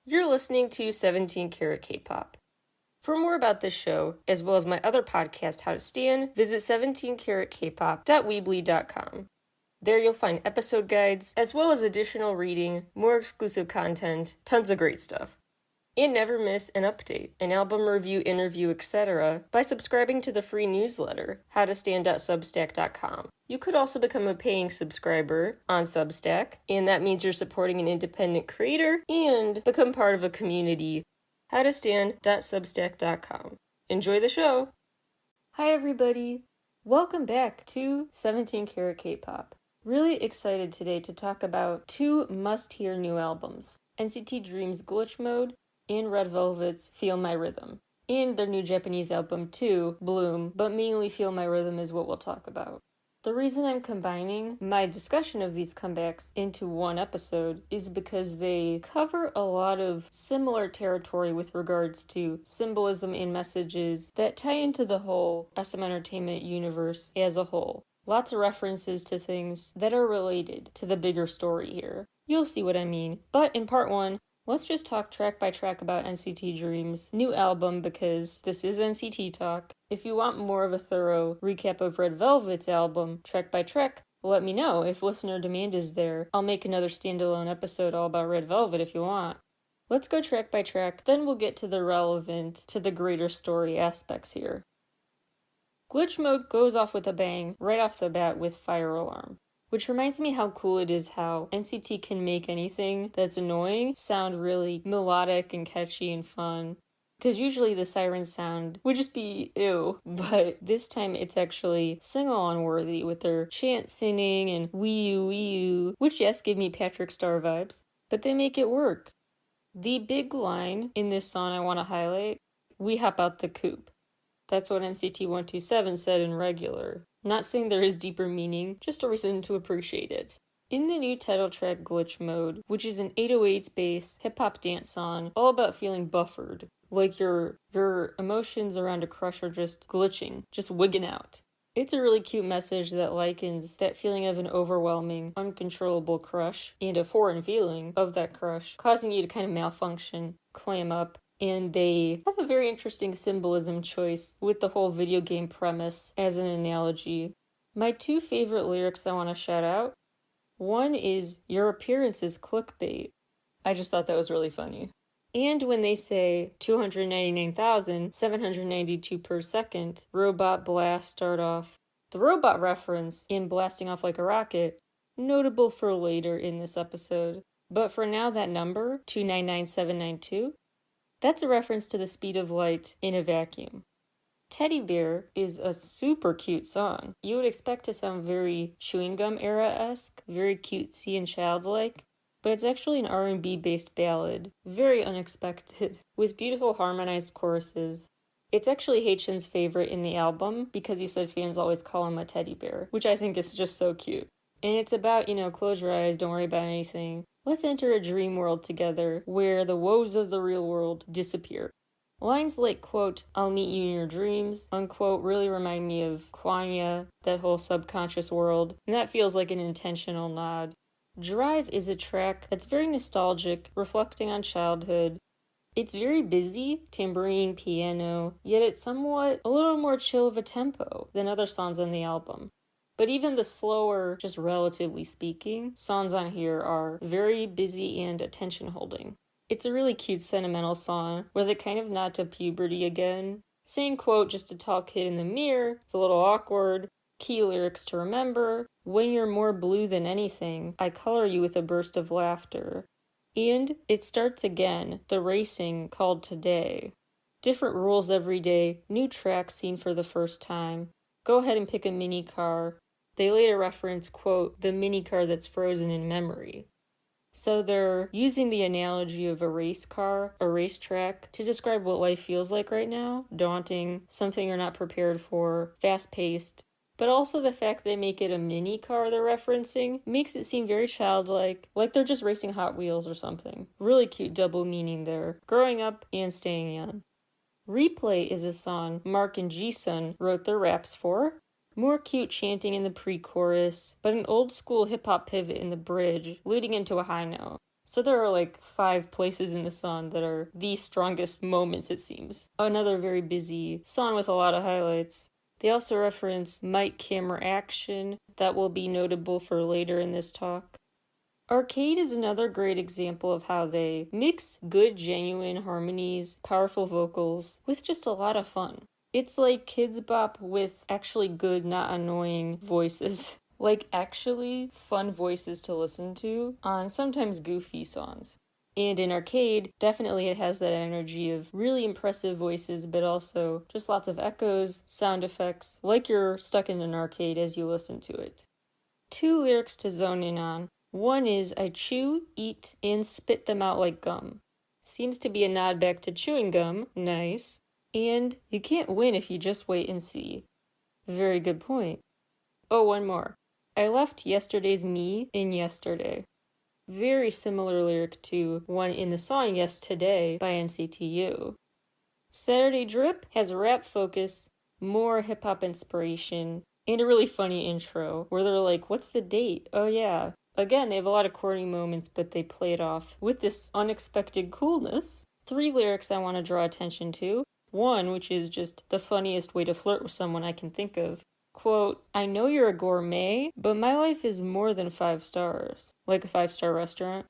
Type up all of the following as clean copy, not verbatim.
You're listening to 17 Carat K-Pop. For more about this show, as well as my other podcast, How to Stan, visit 17caratkpop.weebly.com. There you'll find episode guides, as well as additional reading, more exclusive content, tons of great stuff. And never miss an update, an album review, interview, etc. by subscribing to the free newsletter, howtostan.substack.com. You could also become a paying subscriber on Substack, and that means you're supporting an independent creator and become part of a community, howtostan.substack.com. Enjoy the show! Hi everybody! Welcome back to 17 Carat K-Pop. Really excited today to talk about two must-hear new albums, NCT Dream's Glitch Mode and Red Velvet's Feel My Rhythm, and their new Japanese album too, Bloom, but mainly Feel My Rhythm is what we'll talk about. The reason I'm combining my discussion of these comebacks into one episode is because they cover a lot of similar territory with regards to symbolism and messages that tie into the whole SM Entertainment universe as a whole. Lots of references to things that are related to the bigger story here. You'll see what I mean. But in part one, let's just talk track by track about NCT Dream's new album because this is NCT talk. If you want more of a thorough recap of Red Velvet's album, track by track, let me know. If listener demand is there, I'll make another standalone episode all about Red Velvet if you want. Let's go track by track, then we'll get to the relevant to the greater story aspects here. Glitch Mode goes off with a bang right off the bat with Fire Alarm. Which reminds me how cool it is how NCT can make anything that's annoying sound really melodic and catchy and fun. Because usually the siren sound would just be ew, but this time it's actually sing-along worthy with their chant singing and wee-oo, which yes, give me Patrick Star vibes, but they make it work. The big line in this song I want to highlight, "We hop out the coop." That's what NCT 127 said in regular. Not saying there is deeper meaning, just a reason to appreciate it. In the new title track Glitch Mode, which is an 808s bass hip-hop dance song all about feeling buffered, like your emotions around a crush are just glitching, just wigging out. It's a really cute message that likens that feeling of an overwhelming, uncontrollable crush and a foreign feeling of that crush, causing you to kind of malfunction, clam up. And they have a very interesting symbolism choice with the whole video game premise as an analogy. My two favorite lyrics I want to shout out. One is, "Your appearance is clickbait." I just thought that was really funny. And when they say 299,792 per second, robot blast start off. The robot reference in blasting off like a rocket, notable for later in this episode. But for now, that number, 299,792, that's a reference to the speed of light in a vacuum. Teddy Bear is a super cute song. You would expect to sound very chewing gum era-esque, very cutesy and childlike, but it's actually an R&B based ballad, very unexpected, with beautiful harmonized choruses. It's actually Haechan's favorite in the album because he said fans always call him a teddy bear, which I think is just so cute. And it's about, close your eyes, don't worry about anything. Let's enter a dream world together where the woes of the real world disappear. Lines like, quote, "I'll meet you in your dreams," unquote, really remind me of Kwanya, that whole subconscious world, and that feels like an intentional nod. Drive is a track that's very nostalgic, reflecting on childhood. It's very busy, tambourine, piano, yet it's somewhat a little more chill of a tempo than other songs on the album. But even the slower, just relatively speaking, songs on here are very busy and attention-holding. It's a really cute sentimental song where they kind of nod to puberty again. Same quote, just a tall kid in the mirror, it's a little awkward. Key lyrics to remember, "When you're more blue than anything, I color you with a burst of laughter." And it starts again, the racing called Today. Different rules every day, new tracks seen for the first time. Go ahead and pick a mini car. They later reference, quote, "the mini car that's frozen in memory." So they're using the analogy of a race car, a racetrack, to describe what life feels like right now. Daunting, something you're not prepared for, fast-paced. But also the fact they make it a mini car they're referencing makes it seem very childlike, like they're just racing Hot Wheels or something. Really cute double meaning there. Growing up and staying young. Replay is a song Mark and Jisung wrote their raps for. More cute chanting in the pre-chorus, but an old-school hip-hop pivot in the bridge, leading into a high note. So there are like 5 places in the song that are the strongest moments, it seems. Another very busy song with a lot of highlights. They also reference mic, camera, action. That will be notable for later in this talk. Arcade is another great example of how they mix good, genuine harmonies, powerful vocals, with just a lot of fun. It's like Kids Bop with actually good, not annoying voices. Like actually fun voices to listen to on sometimes goofy songs. And in Arcade, definitely it has that energy of really impressive voices, but also just lots of echoes, sound effects, like you're stuck in an arcade as you listen to it. 2 lyrics to zone in on. One is, I chew, eat, and spit them out like gum. Seems to be a nod back to chewing gum, nice. And you can't win if you just wait and see. Very good point. Oh, one more. I left yesterday's me in yesterday. Very similar lyric to one in the song Yes Today by NCTU. Saturday Drip has a rap focus, more hip-hop inspiration, and a really funny intro where they're like, what's the date? Oh yeah. Again, they have a lot of corny moments, but they play it off with this unexpected coolness. 3 lyrics I want to draw attention to. One, which is just the funniest way to flirt with someone I can think of. Quote, I know you're a gourmet, but my life is more than 5 stars. Like a 5-star restaurant.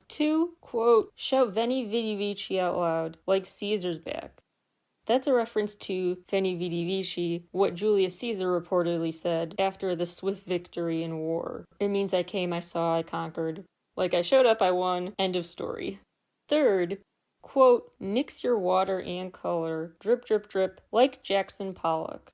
2, quote, shout Veni Vidi Vici out loud, like Caesar's back. That's a reference to Veni Vidi Vici, what Julius Caesar reportedly said after the swift victory in war. It means I came, I saw, I conquered. Like I showed up, I won, end of story. 3rd, quote, mix your water and color, drip, drip, drip, like Jackson Pollock.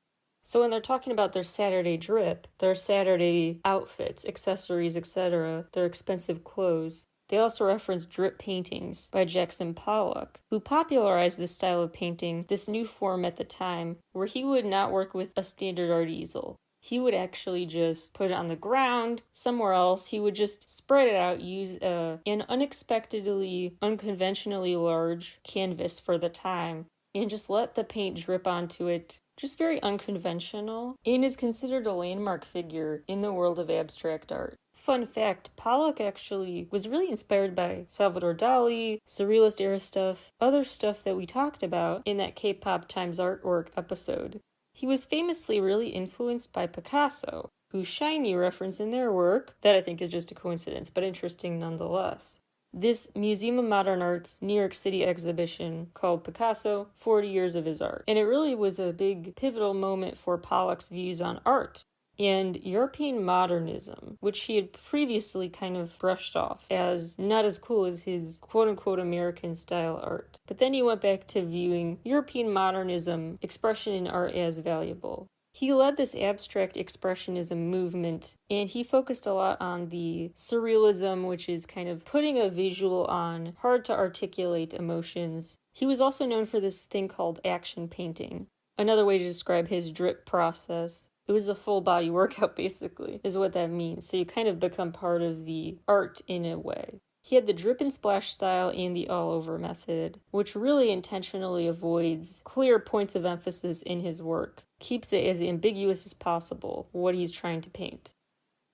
So when they're talking about their Saturday drip, their Saturday outfits, accessories, etc., their expensive clothes, they also reference drip paintings by Jackson Pollock, who popularized this style of painting, this new form at the time, where he would not work with a standard art easel. He would actually just put it on the ground, somewhere else. He would just spread it out, use an unexpectedly, unconventionally large canvas for the time, and just let the paint drip onto it. Just very unconventional, and is considered a landmark figure in the world of abstract art. Fun fact, Pollock actually was really inspired by Salvador Dali, Surrealist era stuff, other stuff that we talked about in that K-Pop Times Artwork episode. He was famously really influenced by Picasso, whose shiny reference in their work, that I think is just a coincidence, but interesting nonetheless. This Museum of Modern Art's New York City exhibition called Picasso, 40 Years of His Art. And it really was a big pivotal moment for Pollock's views on art and European modernism, which he had previously kind of brushed off as not as cool as his quote-unquote American style art. But then he went back to viewing European modernism, expression in art, as valuable. He led this abstract expressionism movement, and he focused a lot on the surrealism, which is kind of putting a visual on hard-to-articulate emotions. He was also known for this thing called action painting, another way to describe his drip process. It was a full-body workout, basically, is what that means, so you kind of become part of the art in a way. He had the drip and splash style and the all-over method, which really intentionally avoids clear points of emphasis in his work, keeps it as ambiguous as possible, what he's trying to paint.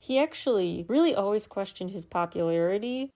He actually really always questioned his popularity.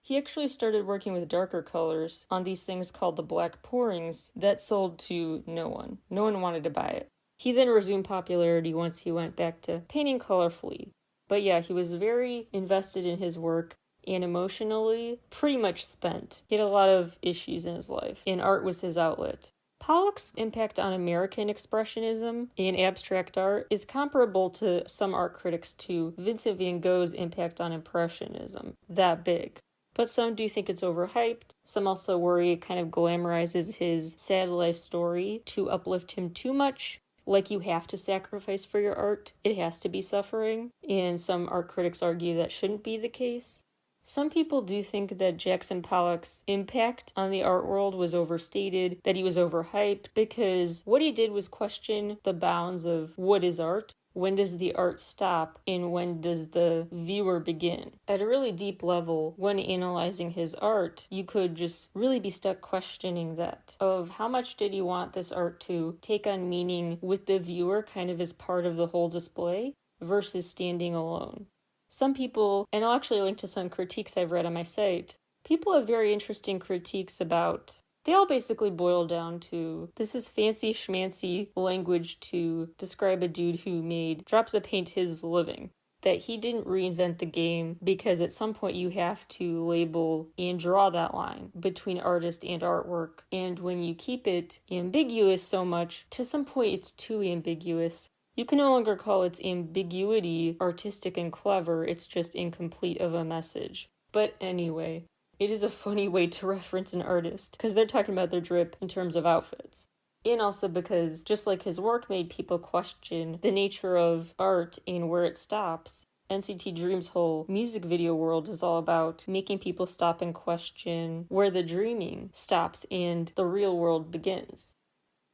He actually started working with darker colors on these things called the black pourings that sold to no one. No one wanted to buy it. He then resumed popularity once he went back to painting colorfully. But yeah, he was very invested in his work, and emotionally pretty much spent. He had a lot of issues in his life, and art was his outlet. Pollock's impact on American expressionism and abstract art is comparable to some art critics to Vincent van Gogh's impact on Impressionism, that big. But some do think it's overhyped. Some also worry it kind of glamorizes his sad life story to uplift him too much. Like you have to sacrifice for your art, it has to be suffering, and some art critics argue that shouldn't be the case. Some people do think that Jackson Pollock's impact on the art world was overstated, that he was overhyped, because what he did was question the bounds of what is art, when does the art stop, and when does the viewer begin. At a really deep level, when analyzing his art, you could just really be stuck questioning that, of how much did he want this art to take on meaning with the viewer kind of as part of the whole display, versus standing alone. Some people, and I'll actually link to some critiques I've read on my site, People have very interesting critiques about. They all basically boil down to this is fancy schmancy language to describe a dude who made Drops of Paint his living. That he didn't reinvent the game because at some point you have to label and draw that line between artist and artwork. And when you keep it ambiguous so much, to some point it's too ambiguous. You can no longer call its ambiguity artistic and clever, it's just incomplete of a message. But anyway, it is a funny way to reference an artist because they're talking about their drip in terms of outfits. And also because, just like his work made people question the nature of art and where it stops, NCT Dream's whole music video world is all about making people stop and question where the dreaming stops and the real world begins.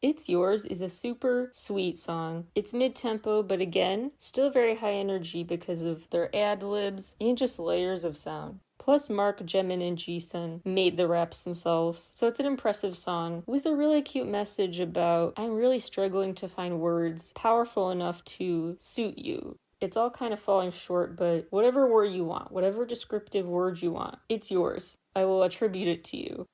It's Yours is a super sweet song. It's mid-tempo, but again, still very high energy because of their ad-libs and just layers of sound. Plus Mark, Jimin, and Jisung made the raps themselves, so it's an impressive song with a really cute message about I'm really struggling to find words powerful enough to suit you. It's all kind of falling short, but whatever word you want, whatever descriptive word you want, it's yours. I will attribute it to you.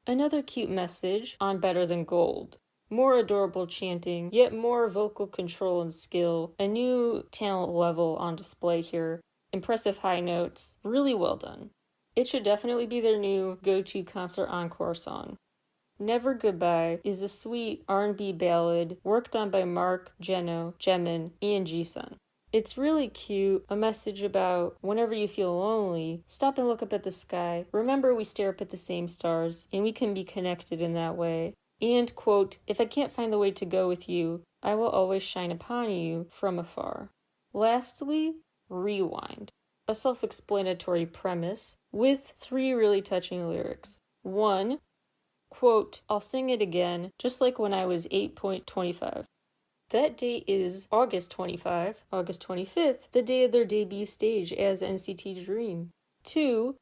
Another cute message on Better Than Gold. More adorable chanting, yet more vocal control and skill. A new talent level on display here. Impressive high notes, really well done. It should definitely be their new go-to concert encore song. Never Goodbye is a sweet R&B ballad worked on by Mark, Jeno, Jimin, and Jisung. It's really cute, a message about whenever you feel lonely, stop and look up at the sky. Remember we stare up at the same stars, and we can be connected in that way. And, quote, if I can't find the way to go with you, I will always shine upon you from afar. Lastly, Rewind, a self-explanatory premise with 3 really touching lyrics. 1, quote, I'll sing it again, just like when I was 8.25. That date is August 25, August 25th, the day of their debut stage as NCT Dream. 2,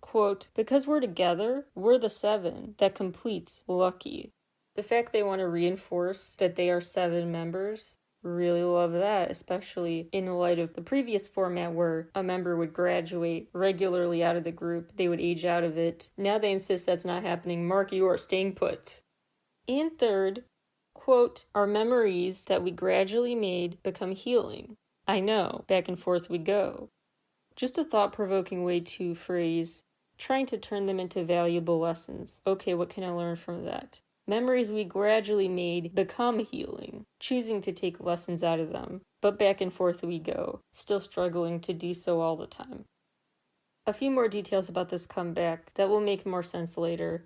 quote, because we're together, we're the 7 that completes Lucky. The fact they want to reinforce that they are 7 members, really love that, especially in light of the previous format where a member would graduate regularly out of the group, they would age out of it. Now they insist that's not happening. Mark, you are staying put. And third, quote, our memories that we gradually made become healing. I know, back and forth we go. Just a thought-provoking way to phrase, trying to turn them into valuable lessons. Okay, what can I learn from that? Memories we gradually made become healing, choosing to take lessons out of them, but back and forth we go, still struggling to do so all the time. A few more details about this comeback that will make more sense later.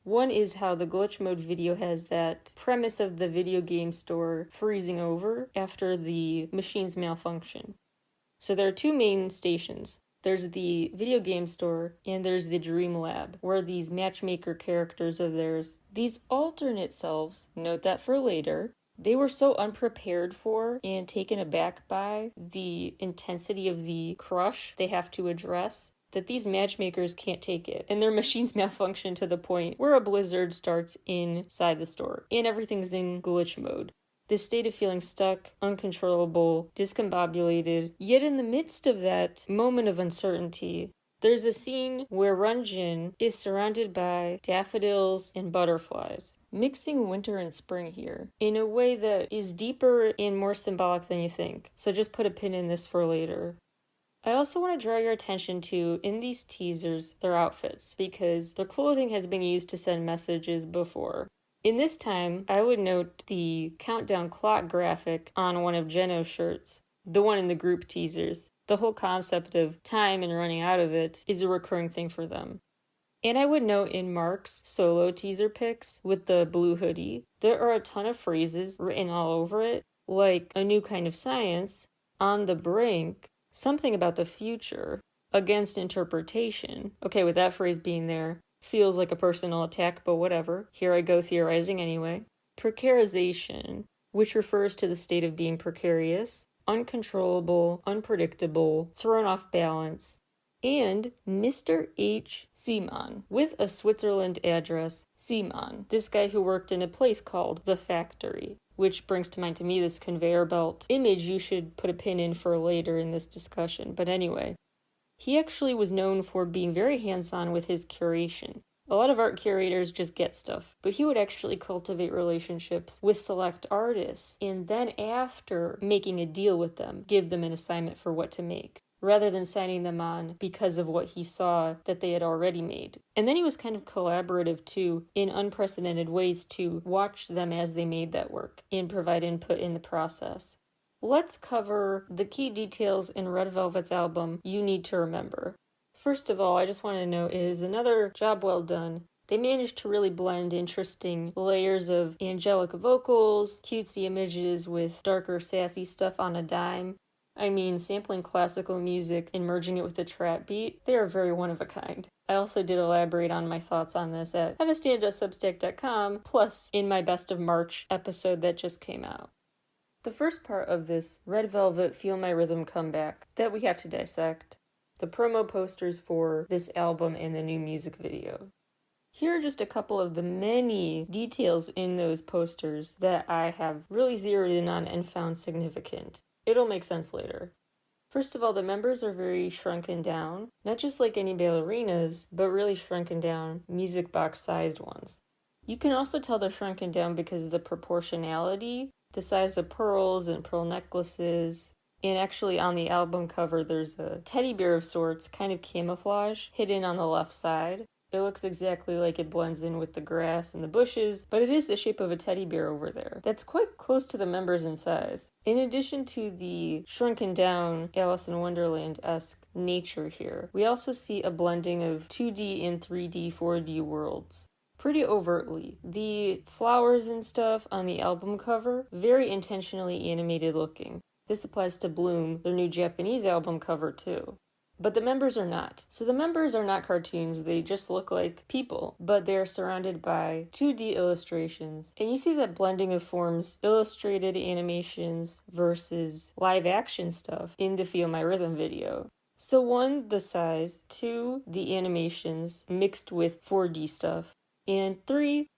One is how the glitch mode video has that premise of the video game store freezing over after the machines malfunction. So there are 2 main stations. There's the video game store, and there's the Dream Lab, where these matchmaker characters of theirs, these alternate selves, note that for later, they were so unprepared for and taken aback by the intensity of the crush they have to address, that these matchmakers can't take it, and their machines malfunction to the point where a blizzard starts inside the store, and everything's in glitch mode. This state of feeling stuck, uncontrollable, discombobulated, yet in the midst of that moment of uncertainty, there's a scene where Runjin is surrounded by daffodils and butterflies, mixing winter and spring here, in a way that is deeper and more symbolic than you think, so just put a pin in this for later. I also want to draw your attention to, in these teasers, their outfits, because their clothing has been used to send messages before. In this time, I would note the countdown clock graphic on one of Jeno's shirts, the one in the group teasers. The whole concept of time and running out of it is a recurring thing for them. And I would note in Mark's solo teaser pics with the blue hoodie, there are a ton of phrases written all over it, like a new kind of science, on the brink, something about the future, against interpretation. Okay, with that phrase being there, feels like a personal attack, but whatever. Here I go theorizing anyway. Precarization, which refers to the state of being precarious, uncontrollable, unpredictable, thrown off balance. And Mr. H. Simon, with a Switzerland address, Simon, this guy who worked in a place called The Factory, which brings to mind to me this conveyor belt image you should put a pin in for later in this discussion. But anyway, He actually was known for being very hands-on with his curation. A lot of art curators just get stuff, but he would actually cultivate relationships with select artists, and then after making a deal with them, give them an assignment for what to make, rather than signing them on because of what he saw that they had already made. And then he was kind of collaborative too, in unprecedented ways, to watch them as they made that work and provide input in the process. Let's cover the key details in Red Velvet's album you need to remember. First of all, I just want to note it is another job well done. They managed to really blend interesting layers of angelic vocals, cutesy images with darker, sassy stuff on a dime. I mean, sampling classical music and merging it with a trap beat, they are very one of a kind. I also did elaborate on my thoughts on this at howtostand.substack.com, plus in my Best of March episode that just came out. The first part of this Red Velvet Feel My Rhythm comeback that we have to dissect, the promo posters for this album and the new music video. Here are just a couple of the many details in those posters that I have really zeroed in on and found significant. It'll make sense later. First of all, the members are very shrunken down, not just like any ballerinas, but really shrunken down, music box-sized ones. You can also tell they're shrunken down because of the proportionality, the size of pearls and pearl necklaces, and actually on the album cover there's a teddy bear of sorts, kind of camouflage, hidden on the left side. It looks exactly like it blends in with the grass and the bushes, but it is the shape of a teddy bear over there. That's quite close to the members in size. In addition to the shrunken down Alice in Wonderland-esque nature here, we also see a blending of 2D and 3D, 4D worlds. Pretty overtly. The flowers and stuff on the album cover, very intentionally animated looking. This applies to Bloom, their new Japanese album cover too. But the members are not. So the members are not cartoons, they just look like people, but they're surrounded by 2D illustrations. And you see that blending of forms, illustrated animations versus live action stuff in the Feel My Rhythm video. So 1, the size, 2, the animations mixed with 4D stuff, and 3,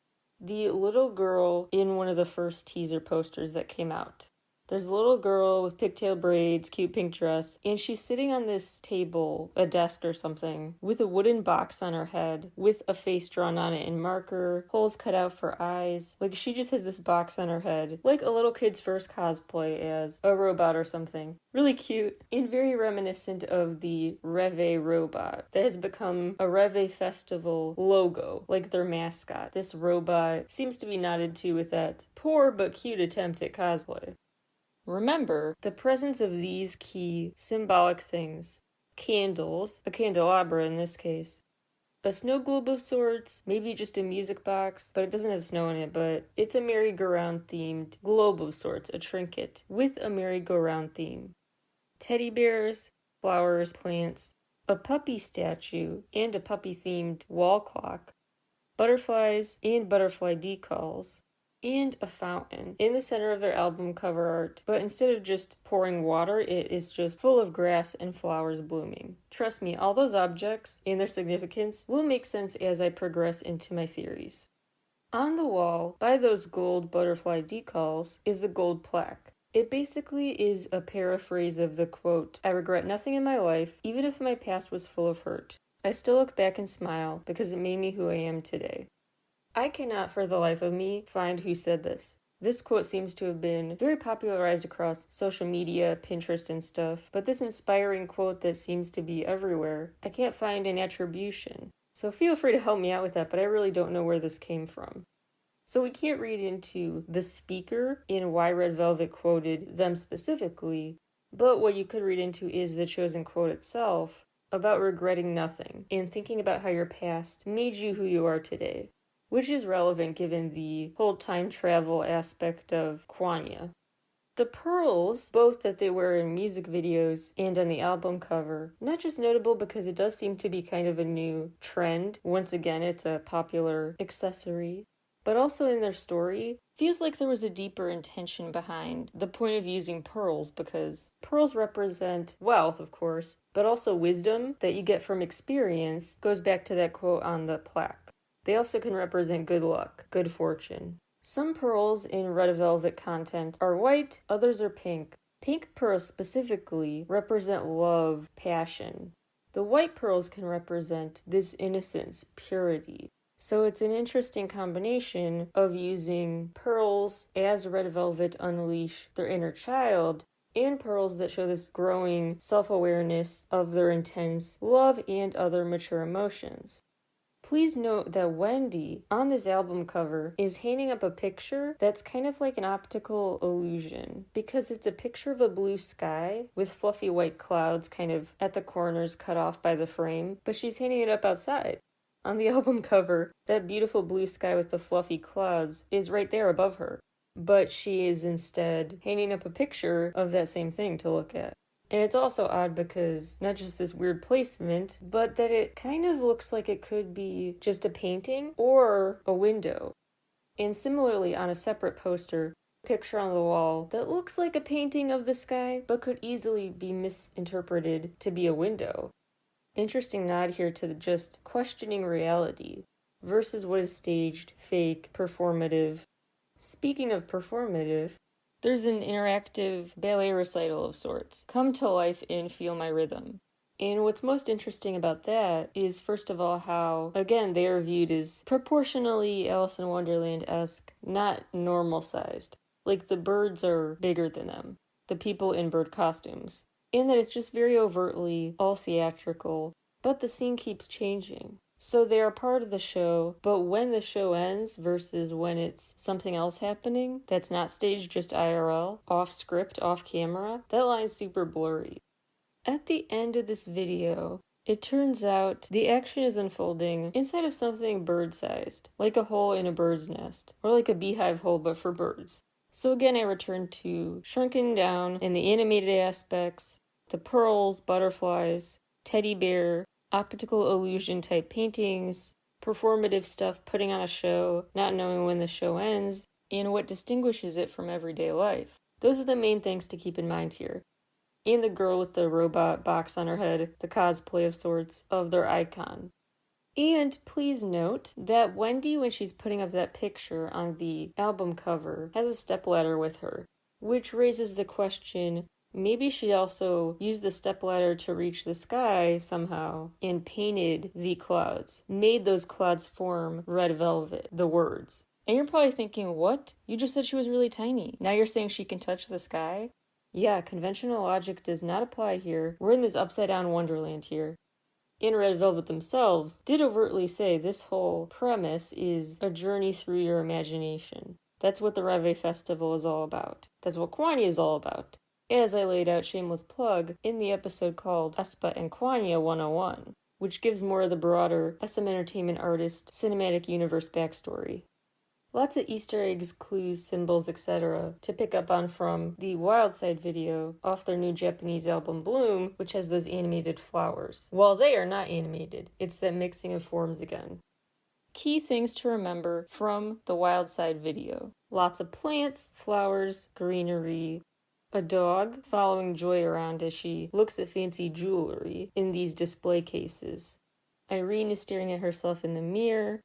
the little girl in one of the first teaser posters that came out. There's a little girl with pigtail braids, cute pink dress, and she's sitting on this table, a desk or something, with a wooden box on her head, with a face drawn on it in marker, holes cut out for eyes. Like, she just has this box on her head, like a little kid's first cosplay as a robot or something. Really cute, and very reminiscent of the Reve robot that has become a Reve Festival logo, like their mascot. This robot seems to be nodded to with that poor but cute attempt at cosplay. Remember the presence of these key symbolic things. Candles, a candelabra in this case. A snow globe of sorts, maybe just a music box, but it doesn't have snow in it, but it's a merry-go-round themed globe of sorts, a trinket, with a merry-go-round theme. Teddy bears, flowers, plants, a puppy statue, and a puppy-themed wall clock, butterflies and butterfly decals, and a fountain in the center of their album cover art, but instead of just pouring water, it is just full of grass and flowers blooming. Trust me, all those objects and their significance will make sense as I progress into my theories. On the wall, by those gold butterfly decals, is a gold plaque. It basically is a paraphrase of the quote, "I regret nothing in my life, even if my past was full of hurt. I still look back and smile because it made me who I am today." I cannot for the life of me find who said this. This quote seems to have been very popularized across social media, Pinterest and stuff, but this inspiring quote that seems to be everywhere, I can't find an attribution. So feel free to help me out with that, but I really don't know where this came from. So we can't read into the speaker in why Red Velvet quoted them specifically, but what you could read into is the chosen quote itself about regretting nothing and thinking about how your past made you who you are today. Which is relevant given the whole time travel aspect of Kwanya. The pearls, both that they wear in music videos and on the album cover, not just notable because it does seem to be kind of a new trend. Once again, it's a popular accessory. But also in their story, feels like there was a deeper intention behind the point of using pearls, because pearls represent wealth, of course, but also wisdom that you get from experience, goes back to that quote on the plaque. They also can represent good luck, good fortune. Some pearls in Red Velvet content are white, others are pink. Pink pearls specifically represent love, passion. The white pearls can represent this innocence, purity. So it's an interesting combination of using pearls as red velvet unleash their inner child, and pearls that show this growing self-awareness of their intense love and other mature emotions. Please note that Wendy, on this album cover, is hanging up a picture that's kind of like an optical illusion, because it's a picture of a blue sky with fluffy white clouds kind of at the corners cut off by the frame, but she's hanging it up outside. On the album cover, that beautiful blue sky with the fluffy clouds is right there above her, but she is instead hanging up a picture of that same thing to look at. And it's also odd because not just this weird placement, but that it kind of looks like it could be just a painting or a window. And similarly, on a separate poster, a picture on the wall that looks like a painting of the sky, but could easily be misinterpreted to be a window. Interesting nod here to the just questioning reality versus what is staged, fake, performative. Speaking of performative, there's an interactive ballet recital of sorts. Come to life and feel my rhythm. And what's most interesting about that is, first of all, how, again, they are viewed as proportionally Alice in Wonderland-esque, not normal-sized. Like, the birds are bigger than them, the people in bird costumes. And that it's just very overtly all theatrical, but the scene keeps changing. So they are part of the show, but when the show ends versus when it's something else happening that's not staged, just IRL, off script, off camera, that line's super blurry. At the end of this video, it turns out the action is unfolding inside of something bird-sized, like a hole in a bird's nest, or like a beehive hole but for birds. So again, I return to shrunken down in the animated aspects, the pearls, butterflies, teddy bear, optical illusion type paintings, performative stuff, putting on a show, not knowing when the show ends, and what distinguishes it from everyday life. Those are the main things to keep in mind here. And the girl with the robot box on her head, the cosplay of sorts of their icon. And please note that Wendy, when she's putting up that picture on the album cover, has a stepladder with her, which raises the question, maybe she also used the stepladder to reach the sky somehow and painted the clouds, made those clouds form red velvet, the words. And you're probably thinking, what? You just said she was really tiny. Now you're saying she can touch the sky? Yeah, conventional logic does not apply here. We're in this upside-down wonderland here. In Red Velvet themselves did overtly say this whole premise is a journey through your imagination. That's what the Reve Festival is all about. That's what Kwanya is all about. As I laid out, shameless plug, in the episode called Espa and Kwanya 101, which gives more of the broader SM Entertainment artist cinematic universe backstory. Lots of Easter eggs, clues, symbols, etc. to pick up on from the Wild Side video off their new Japanese album Bloom, which has those animated flowers. While they are not animated, it's that mixing of forms again. Key things to remember from the Wild Side video. Lots of plants, flowers, greenery, a dog following Joy around as she looks at fancy jewelry in these display cases. Irene is staring at herself in the mirror.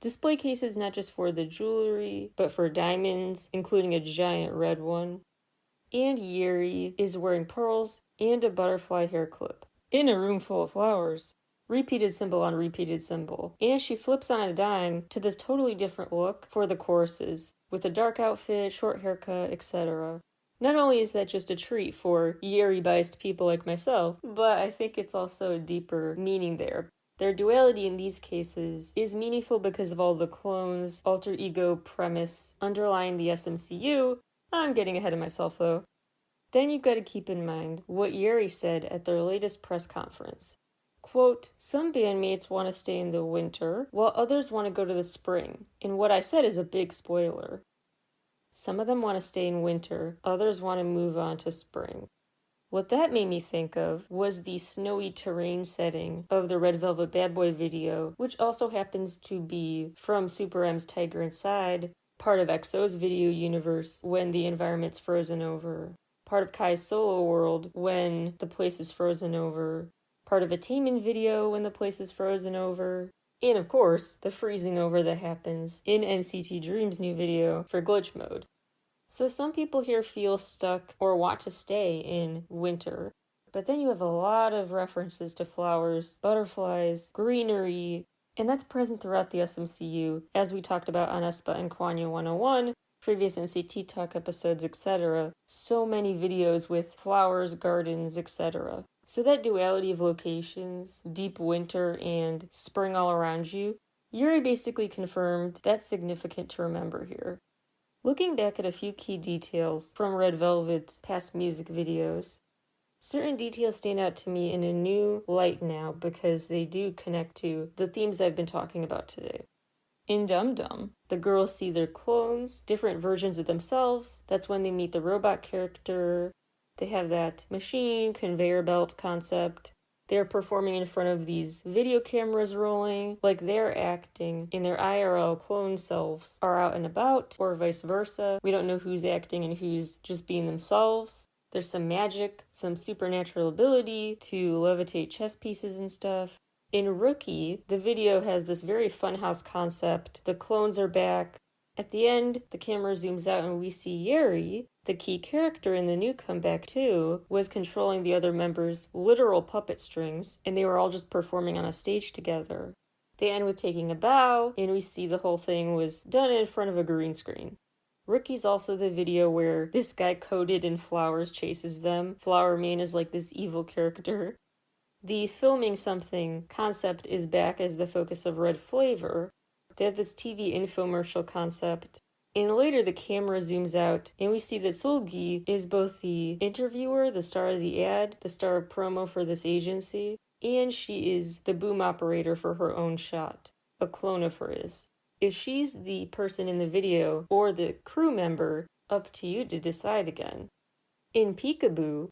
Display cases not just for the jewelry, but for diamonds, including a giant red one. And Yuri is wearing pearls and a butterfly hair clip in a room full of flowers. Repeated symbol on repeated symbol. And she flips on a dime to this totally different look for the choruses, with a dark outfit, short haircut, etc. Not only is that just a treat for Yuri-biased people like myself, but I think it's also a deeper meaning there. Their duality in these cases is meaningful because of all the clones, alter ego premise underlying the SMCU. I'm getting ahead of myself though. Then you've got to keep in mind what Yuri said at their latest press conference. Quote, some bandmates want to stay in the winter, while others want to go to the spring. And what I said is a big spoiler. Some of them want to stay in winter, others want to move on to spring. What that made me think of was the snowy terrain setting of the Red Velvet Bad Boy video, which also happens to be from Super M's Tiger Inside, part of EXO's video universe when the environment's frozen over, part of Kai's solo world when the place is frozen over, part of a Taemin video when the place is frozen over, and of course, the freezing over that happens in NCT Dream's new video for Glitch Mode. So some people here feel stuck or want to stay in winter, But then you have a lot of references to flowers, butterflies, greenery, and that's present throughout the SMCU, as we talked about on Espa and Kwanya 101, previous NCT Talk episodes, etc. So many videos with flowers, gardens, etc. So that duality of locations, deep winter and spring all around you, Yuri basically confirmed that's significant to remember here. Looking back at a few key details from Red Velvet's past music videos, certain details stand out to me in a new light now because they do connect to the themes I've been talking about today. In Dum Dum, the girls see their clones, different versions of themselves. That's when they meet the robot character. They have that machine conveyor belt concept. They're performing in front of these video cameras rolling, like they're acting, and their IRL clone selves are out and about, or vice versa. We don't know who's acting and who's just being themselves. There's some magic, some supernatural ability to levitate chess pieces and stuff. In Rookie, the video has this very funhouse concept. The clones are back. At the end, the camera zooms out and we see Yuri, the key character in the new comeback too, was controlling the other members' literal puppet strings, and they were all just performing on a stage together. They end with taking a bow, and we see the whole thing was done in front of a green screen. Rookie's also the video where this guy coated in flowers chases them. Flower Man is like this evil character. The filming something concept is back as the focus of Red Flavor. They have this TV infomercial concept. And later the camera zooms out and we see that Solgi is both the interviewer, the star of the ad, the star of promo for this agency, and she is the boom operator for her own shot. A clone of her is. If she's the person in the video or the crew member, up to you to decide again. In Peekaboo,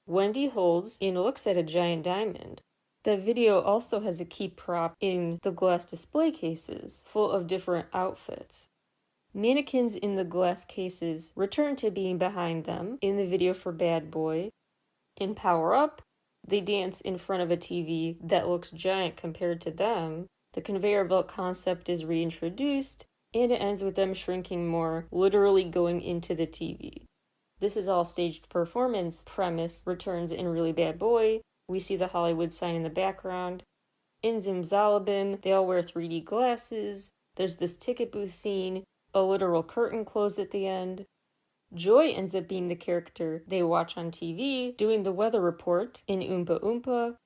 Wendy holds and looks at a giant diamond. That video also has a key prop in the glass display cases, full of different outfits. Mannequins in the glass cases return to being behind them in the video for Bad Boy. In Power Up, they dance in front of a TV that looks giant compared to them. The conveyor belt concept is reintroduced, and it ends with them shrinking more, literally going into the TV. This is all staged performance premise returns in Really Bad Boy. We see the Hollywood sign in the background. In Zimzalabim, they all wear 3D glasses. There's this ticket booth scene, a literal curtain close at the end. Joy ends up being the character they watch on TV, doing the weather report in Oompa Oompa.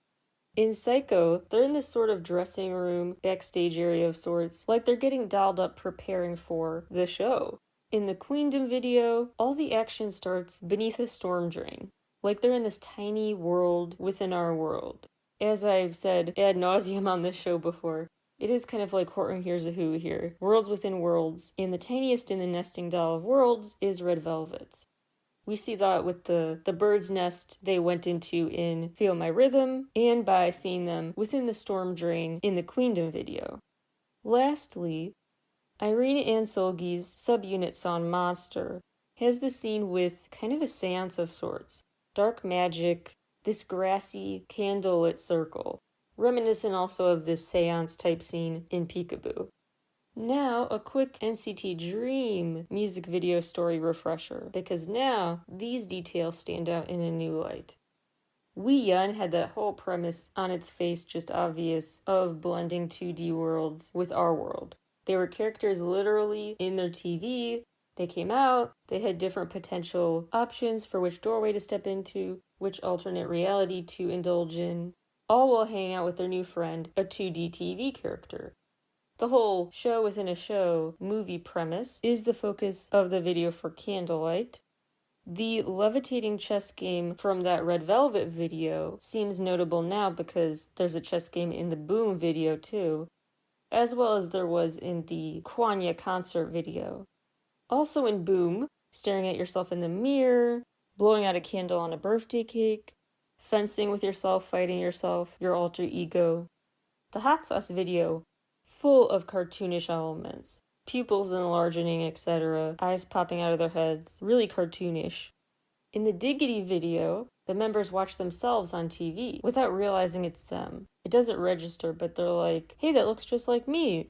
In Psycho, they're in this sort of dressing room, backstage area of sorts, like they're getting dolled up preparing for the show. In the Queendom video, all the action starts beneath a storm drain, like they're in this tiny world within our world. As I've said ad nauseum on this show before, it is kind of like Horton Hears a Who here. Worlds within worlds, and the tiniest in the nesting doll of worlds is Red Velvet's. We see that with the bird's nest they went into in Feel My Rhythm, and by seeing them within the storm drain in the Queendom video. Lastly, Irene and Solgi's subunit song Monster has the scene with kind of a seance of sorts. Dark magic, this grassy, candlelit circle, reminiscent also of this seance type scene in Peekaboo. Now, a quick NCT Dream music video story refresher, because now these details stand out in a new light. Wee Yun had that whole premise on its face just obvious of blending 2D worlds with our world. They were characters literally in their TV. They came out, they had different potential options for which doorway to step into, which alternate reality to indulge in, all while hanging out with their new friend, a 2D TV character. The whole show within a show movie premise is the focus of the video for Candlelight. The levitating chess game from that Red Velvet video seems notable now because there's a chess game in the Boom video too, as well as there was in the Kwanya concert video. Also in Boom, staring at yourself in the mirror, blowing out a candle on a birthday cake, fencing with yourself, fighting yourself, your alter ego. The Hot Sauce video, full of cartoonish elements, pupils enlarging, etc., eyes popping out of their heads, really cartoonish. In the Diggity video, the members watch themselves on TV without realizing it's them. It doesn't register, but they're like, hey, that looks just like me.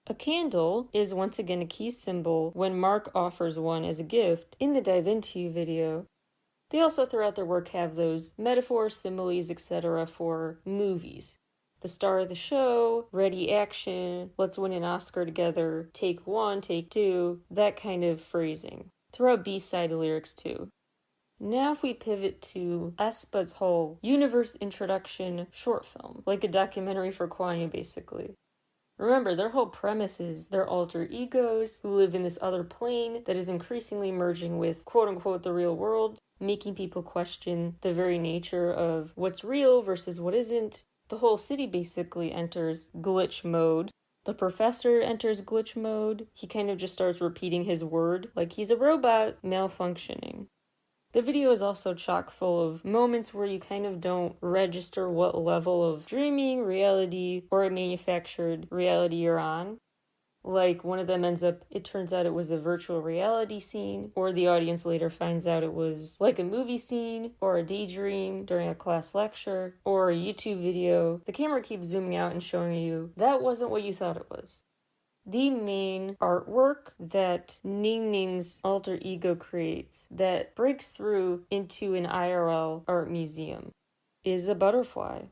A candle is once again a key symbol when Mark offers one as a gift in the Dive Into You video. They also throughout their work have those metaphors, similes, etc. for movies. The star of the show, ready action, let's win an Oscar together, take one, take two, that kind of phrasing. Throughout B-side lyrics too. Now if we pivot to aespa's whole universe introduction short film, like a documentary for Kwanya basically. Remember, their whole premise is their alter egos who live in this other plane that is increasingly merging with quote-unquote the real world, making people question the very nature of what's real versus what isn't. The whole city basically enters glitch mode. The professor enters glitch mode. He kind of just starts repeating his word like he's a robot malfunctioning. The video is also chock full of moments where you kind of don't register what level of dreaming, reality, or a manufactured reality you're on. Like, one of them it turns out it was a virtual reality scene, or the audience later finds out it was like a movie scene, or a daydream during a class lecture, or a YouTube video. The camera keeps zooming out and showing you that wasn't what you thought it was. The main artwork that Ning Ning's alter ego creates that breaks through into an IRL art museum is a butterfly,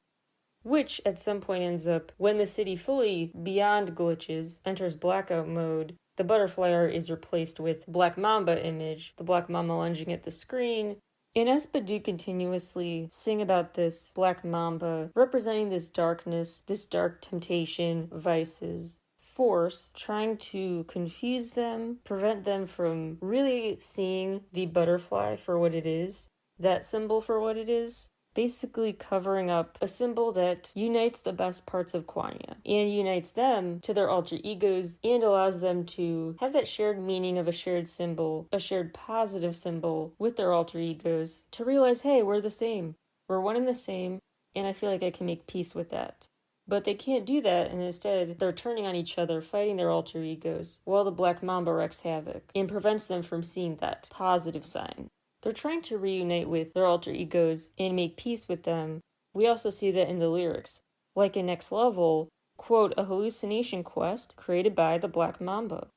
which at some point ends up, when the city fully, beyond glitches, enters blackout mode, the butterfly art is replaced with Black Mamba image, the Black Mamba lunging at the screen. And aespa do continuously sing about this Black Mamba, representing this darkness, this dark temptation, vices, force, trying to confuse them, prevent them from really seeing the butterfly for what it is, that symbol for what it is. Basically covering up a symbol that unites the best parts of Kwanya and unites them to their alter egos and allows them to have that shared meaning of a shared symbol, a shared positive symbol with their alter egos to realize, hey, we're the same. We're one and the same, and I feel like I can make peace with that. But they can't do that, and instead they're turning on each other, fighting their alter egos, while the Black Mamba wreaks havoc and prevents them from seeing that positive sign. They're trying to reunite with their alter egos and make peace with them. We also see that in the lyrics. Like in Next Level, quote, a hallucination quest created by the Black Mamba.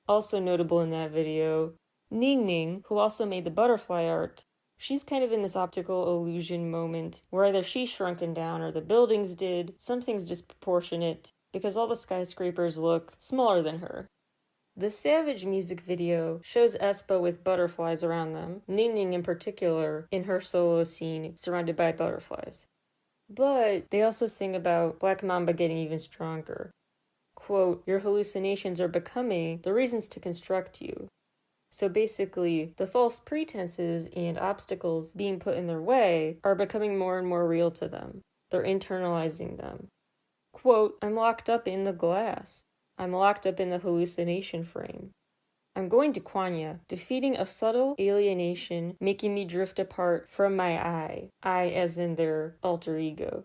Also notable in that video, Ning Ning, who also made the butterfly art, she's kind of in this optical illusion moment where either she's shrunken down or the buildings did, something's disproportionate, because all the skyscrapers look smaller than her. The Savage music video shows aespa with butterflies around them, Ning Ning in particular, in her solo scene surrounded by butterflies. But they also sing about Black Mamba getting even stronger. Quote, your hallucinations are becoming the reasons to construct you. So basically, the false pretenses and obstacles being put in their way are becoming more and more real to them. They're internalizing them. Quote, I'm locked up in the glass. I'm locked up in the hallucination frame. I'm going to Kwanya, defeating a subtle alienation, making me drift apart from my I as in their alter ego.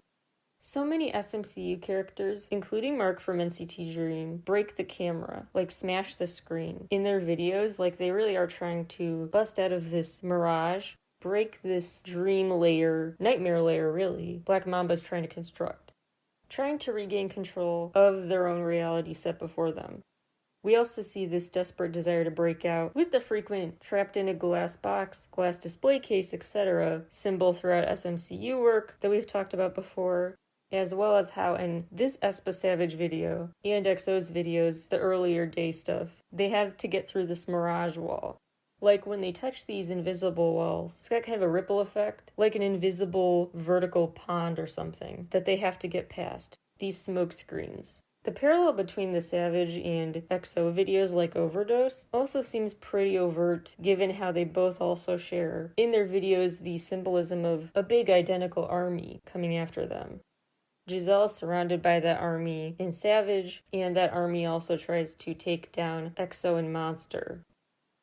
So many SMCU characters, including Mark from NCT Dream, break the camera, like smash the screen. In their videos, like they really are trying to bust out of this mirage, break this dream layer, nightmare layer really, Black Mamba's trying to construct. Trying to regain control of their own reality set before them. We also see this desperate desire to break out with the frequent trapped in a glass box, glass display case, etc. symbol throughout SMCU work that we've talked about before, as well as how in this aespa Savage video and EXO's videos, the earlier day stuff, they have to get through this mirage wall. Like when they touch these invisible walls, it's got kind of a ripple effect, like an invisible vertical pond or something that they have to get past, these smoke screens. The parallel between the Savage and EXO videos like Overdose also seems pretty overt given how they both also share in their videos the symbolism of a big identical army coming after them. Giselle is surrounded by that army in Savage, and that army also tries to take down EXO and Monster.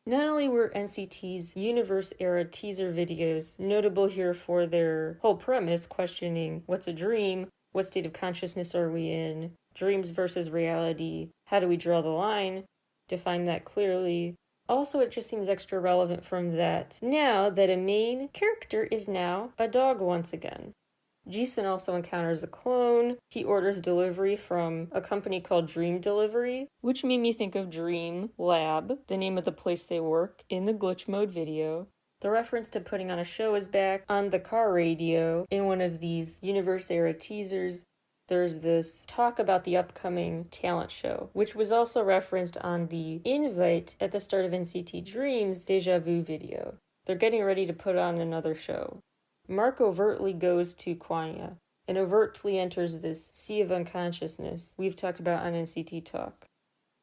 Not only were NCT's Universe-era teaser videos notable here for their whole premise, questioning what's a dream, what state of consciousness are we in, dreams versus reality, how do we draw the line, define that clearly. Also, it just seems extra relevant from that, now that a main character is now a dog once again. Jisoo also encounters a clone. He orders delivery from a company called Dream Delivery, which made me think of Dream Lab, the name of the place they work in the glitch mode video. The reference to putting on a show is back on the car radio in one of these Universe-era teasers. There's this talk about the upcoming talent show, which was also referenced on the invite at the start of NCT Dream's Deja Vu video. They're getting ready to put on another show. Mark overtly goes to Kwanya and overtly enters this sea of unconsciousness we've talked about on NCT Talk.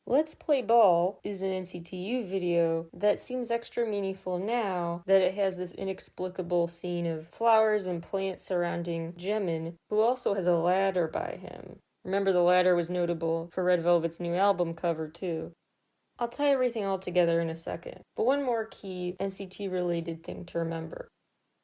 Let's Play Ball is an NCTU video that seems extra meaningful now that it has this inexplicable scene of flowers and plants surrounding Jimin, who also has a ladder by him. Remember, the ladder was notable for Red Velvet's new album cover too. I'll tie everything all together in a second, but one more key NCT-related thing to remember.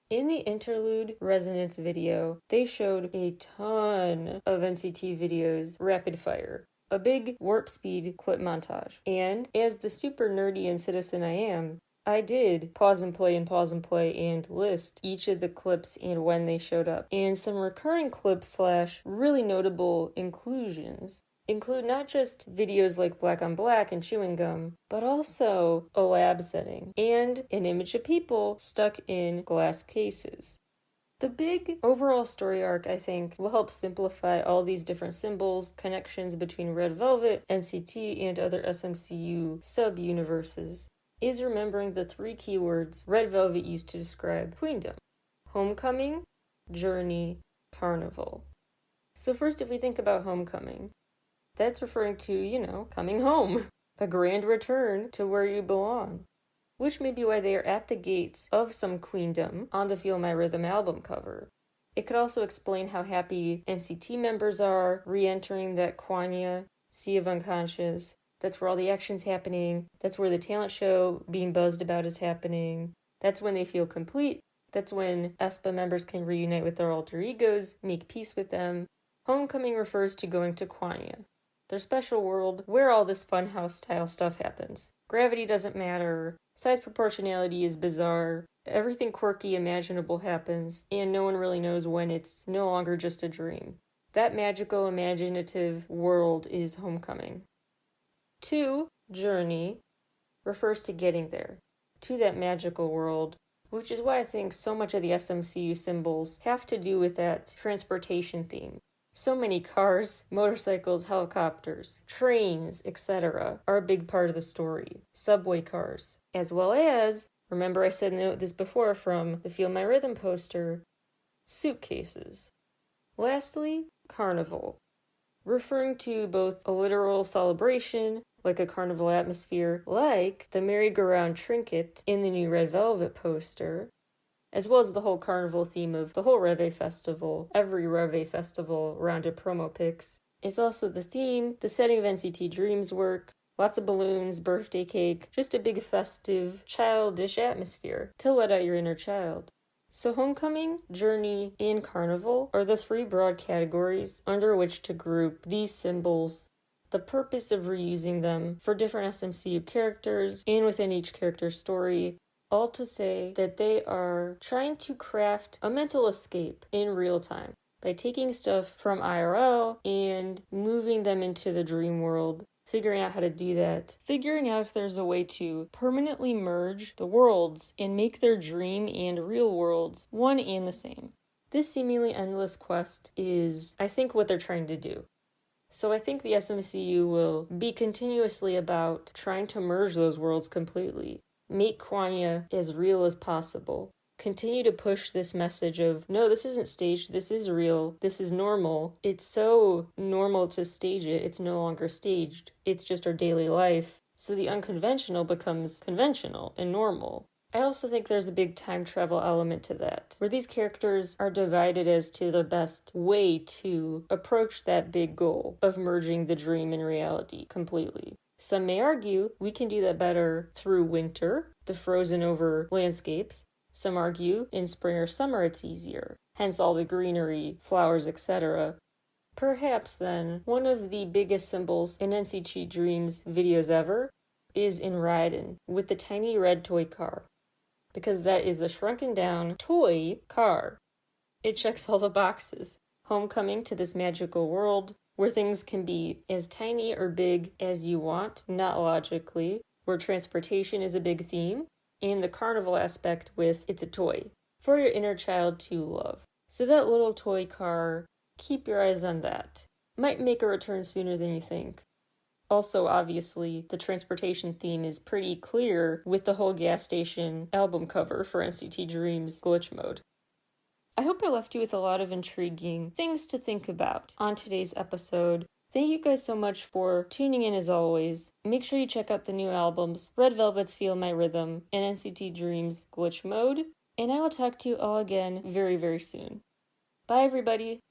In the interlude Resonance video, they showed a ton of NCT videos rapid fire. A big warp speed clip montage. And as the super nerdy and citizen I am, I did pause and play and list each of the clips and when they showed up. And some recurring clips / really notable inclusions include not just videos like Black on Black and Chewing Gum, but also a lab setting and an image of people stuck in glass cases. The big overall story arc, I think, will help simplify all these different symbols, connections between Red Velvet, NCT, and other SMCU sub-universes, is remembering the 3 keywords Red Velvet used to describe Queendom: homecoming, journey, carnival. So first, if we think about homecoming, that's referring to, coming home, a grand return to where you belong. Which may be why they are at the gates of some queendom on the Feel My Rhythm album cover. It could also explain how happy NCT members are re-entering that Kwanya sea of unconscious. That's where all the action's happening. That's where the talent show being buzzed about is happening. That's when they feel complete. That's when aespa members can reunite with their alter egos, make peace with them. Homecoming refers to going to Kwanya, their special world where all this funhouse style stuff happens. Gravity doesn't matter. Size proportionality is bizarre, everything quirky imaginable happens, and no one really knows when it's no longer just a dream. That magical, imaginative world is homecoming. 2, journey, refers to getting there, to that magical world, which is why I think so much of the SMCU symbols have to do with that transportation theme. So many cars, motorcycles, helicopters, trains, etc. are a big part of the story. Subway cars. As well as, remember I said this before from the Feel My Rhythm poster, suitcases. Lastly, carnival. Referring to both a literal celebration, like a carnival atmosphere, like the merry-go-round trinket in the new Red Velvet poster, as well as the whole carnival theme of the whole Reve Festival, every Reve Festival rounded promo pics. It's also the theme, the setting of NCT Dream's work, lots of balloons, birthday cake, just a big festive, childish atmosphere to let out your inner child. So homecoming, journey, and carnival are the 3 broad categories under which to group these symbols. The purpose of reusing them for different SMCU characters and within each character's story, all to say that they are trying to craft a mental escape in real time by taking stuff from IRL and moving them into the dream world, figuring out how to do that, figuring out if there's a way to permanently merge the worlds and make their dream and real worlds one and the same. This seemingly endless quest is, I think, what they're trying to do. So I think the SMCU will be continuously about trying to merge those worlds completely. Make Kwanya as real as possible. Continue to push this message of, no, this isn't staged, this is real, this is normal. It's so normal to stage it, it's no longer staged. It's just our daily life. So the unconventional becomes conventional and normal. I also think there's a big time travel element to that, where these characters are divided as to the best way to approach that big goal of merging the dream and reality completely. Some may argue we can do that better through winter, the frozen over landscapes. Some argue in spring or summer it's easier, hence all the greenery, flowers, etc. Perhaps then, one of the biggest symbols in NCT Dream's videos ever is in Raiden with the tiny red toy car, because that is a shrunken down toy car. It checks all the boxes. Homecoming to this magical world, where things can be as tiny or big as you want, not logically, where transportation is a big theme, and the carnival aspect with It's a Toy for your inner child to love. So that little toy car, keep your eyes on that. Might make a return sooner than you think. Also, obviously, the transportation theme is pretty clear with the whole gas station album cover for NCT Dream's Glitch Mode. I hope I left you with a lot of intriguing things to think about on today's episode. Thank you guys so much for tuning in as always. Make sure you check out the new albums, Red Velvet's Feel My Rhythm and NCT Dream's Glitch Mode. And I will talk to you all again very, very soon. Bye, everybody!